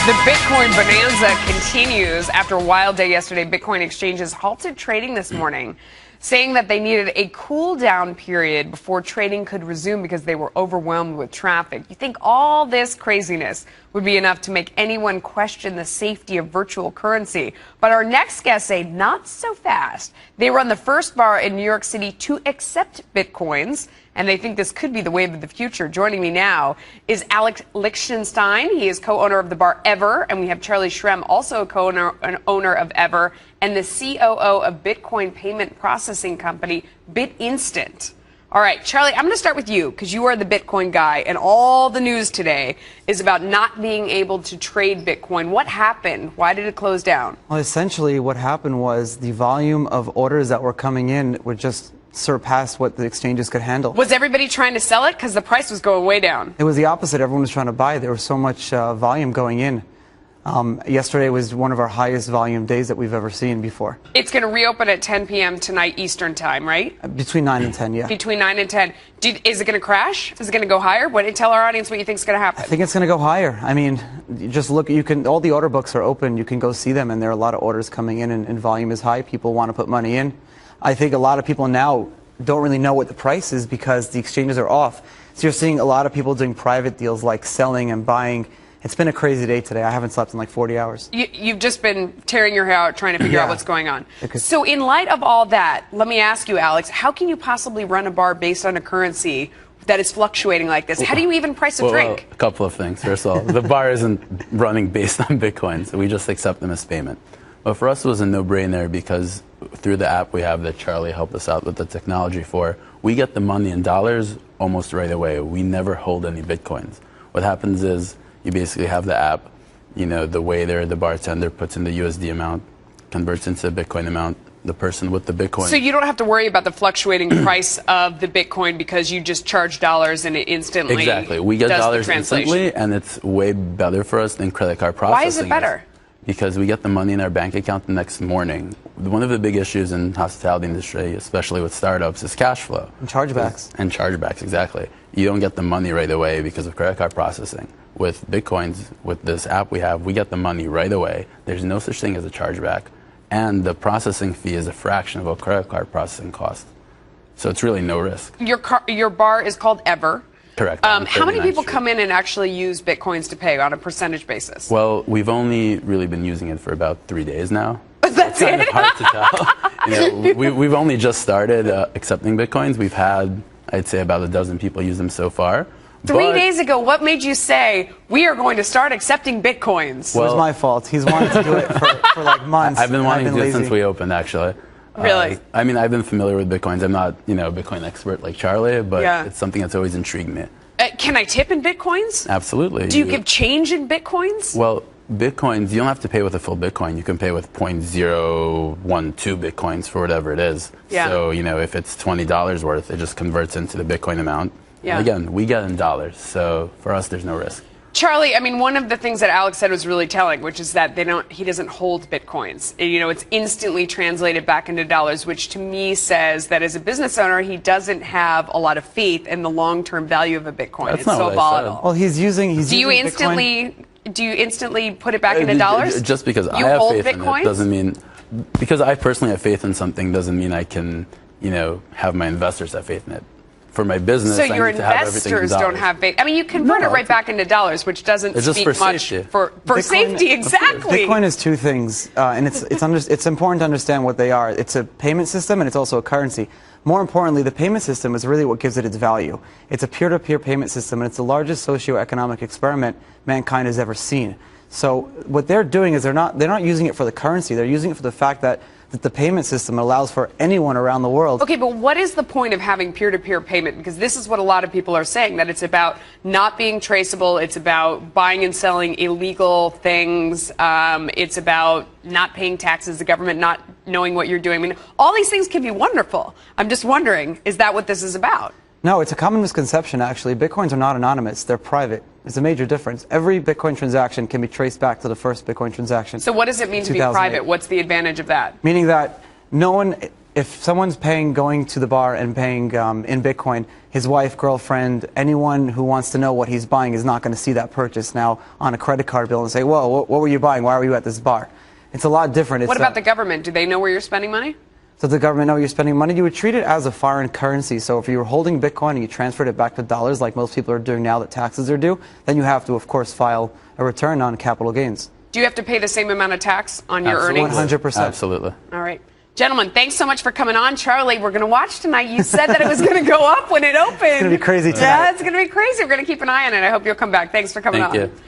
The Bitcoin bonanza continues. After a wild day yesterday, Bitcoin exchanges halted trading this morning, saying that they needed a cool down period before trading could resume because they were overwhelmed with traffic. You think all this craziness would be enough to make anyone question the safety of virtual currency. But our next guests say not so fast. They run the first bar in New York City to accept Bitcoins, and they think this could be the wave of the future. Joining me now is Alex Lichtenstein. He is co-owner of the bar Ever, and we have Charlie Shrem, also a co-owner of Ever, and the COO of Bitcoin payment processing company BitInstant. All right, Charlie, I'm going to start with you because you are the Bitcoin guy, and all the news today is about not being able to trade Bitcoin. What happened? Why did it close down? Well, essentially what happened was the volume of orders that were coming in were just surpassed what the exchanges could handle. Was everybody trying to sell it? Because the price was going way down. It was the opposite. Everyone was trying to buy. There was so much volume going in. Yesterday was one of our highest volume days that we've ever seen before. It's going to reopen at 10 p.m. tonight Eastern time, right? Between 9 and 10, yeah. Between 9 and 10. Is it going to crash? Is it going to go higher? Tell our audience what you think is going to happen. I think it's going to go higher. I mean, just look, all the order books are open. You can go see them, and there are a lot of orders coming in, and volume is high. People want to put money in. I think a lot of people now don't really know what the price is because the exchanges are off. So you're seeing a lot of people doing private deals like selling and buying. It's been a crazy day today. I haven't slept in like 40 hours. You've just been tearing your hair out trying to figure out what's going on. So in light of all that, let me ask you, Alex, how can you possibly run a bar based on a currency that is fluctuating like this? How do you even price a drink? A couple of things. First of all, the bar isn't running based on Bitcoin, so we just accept them as payment. But for us, it was a no-brainer because through the app we have that Charlie helped us out with the technology for, we get the money in dollars almost right away. We never hold any Bitcoins. What happens is you basically have the app, the waiter, the bartender puts in the USD amount, converts into the Bitcoin amount, the person with the Bitcoin. So you don't have to worry about the fluctuating price of the Bitcoin because you just charge dollars and it instantly Exactly. We get dollars instantly, and it's way better for us than credit card processing. Why is it better? Because we get the money in our bank account the next morning. One of the big issues in the hospitality industry, especially with startups, is cash flow. And chargebacks. And chargebacks, exactly. You don't get the money right away because of credit card processing. With Bitcoins, with this app we have, we get the money right away. There's no such thing as a chargeback. And the processing fee is a fraction of what credit card processing costs. So it's really no risk. Your bar is called Ever. Correct. How many people come in and actually use Bitcoins to pay on a percentage basis? Well, we've only really been using it for about 3 days now. That's it? It's kind of hard to tell. We've only just started accepting Bitcoins. We've had, I'd say, about a dozen people use them so far. 3 days ago, what made you say, we are going to start accepting Bitcoins? Well, it was my fault. He's wanted to do it for like months. I've been wanting to do it since we opened, actually. Really? I mean, I've been familiar with Bitcoins. I'm not, a Bitcoin expert like Charlie, but it's something that's always intrigued me. Can I tip in Bitcoins? Absolutely. Do you give change in Bitcoins? Well, Bitcoins, you don't have to pay with a full Bitcoin. You can pay with 0.012 Bitcoins for whatever it is. Yeah. So, if it's $20 worth, it just converts into the Bitcoin amount. Yeah. And again, we get in dollars. So for us, there's no risk. Charlie, I mean, one of the things that Alex said was really telling, which is that he doesn't hold Bitcoins. It's instantly translated back into dollars, which to me says that as a business owner, he doesn't have a lot of faith in the long-term value of a Bitcoin. That's it's not so what volatile. I said. Well, he's using Bitcoin. Do you instantly put it back into dollars? Just because I have faith in it doesn't mean, because I personally have faith in something doesn't mean I can, have my investors have faith in it. For my business, so I your need to have everything in investors dollars. don't have faith. I mean, you convert it right back into dollars, which doesn't speak much for safety. Exactly. Bitcoin is two things, and it's important to understand what they are. It's a payment system, and it's also a currency. More importantly, the payment system is really what gives it its value. It's a peer-to-peer payment system, and it's the largest socioeconomic experiment mankind has ever seen. So what they're doing is they're not using it for the currency. They're using it for the fact that the payment system allows for anyone around the world. Okay, but what is the point of having peer-to-peer payment? Because this is what a lot of people are saying, that it's about not being traceable, it's about buying and selling illegal things, it's about not paying taxes, the government not knowing what you're doing. I mean, all these things can be wonderful. I'm just wondering, is that what this is about? No, it's a common misconception, actually. Bitcoins are not anonymous. They're private. It's a major difference. Every Bitcoin transaction can be traced back to the first Bitcoin transaction. So what does it mean to be private? What's the advantage of that? Meaning that no one if someone's going to the bar and paying in Bitcoin, his wife, girlfriend, anyone who wants to know what he's buying is not going to see that purchase now on a credit card bill and say, whoa, what were you buying? Why were you at this bar? It's a lot different. What about the government? Do they know where you're spending money? Does the government know you're spending money? You would treat it as a foreign currency. So if you were holding Bitcoin and you transferred it back to dollars like most people are doing now that taxes are due, then you have to, of course, file a return on capital gains. Do you have to pay the same amount of tax on your earnings? 100%. Absolutely. All right. Gentlemen, thanks so much for coming on. Charlie, we're going to watch tonight. You said that it was going to go up when it opened. It's going to be crazy tonight. Yeah, it's going to be crazy. We're going to keep an eye on it. I hope you'll come back. Thanks for coming on. Thank you.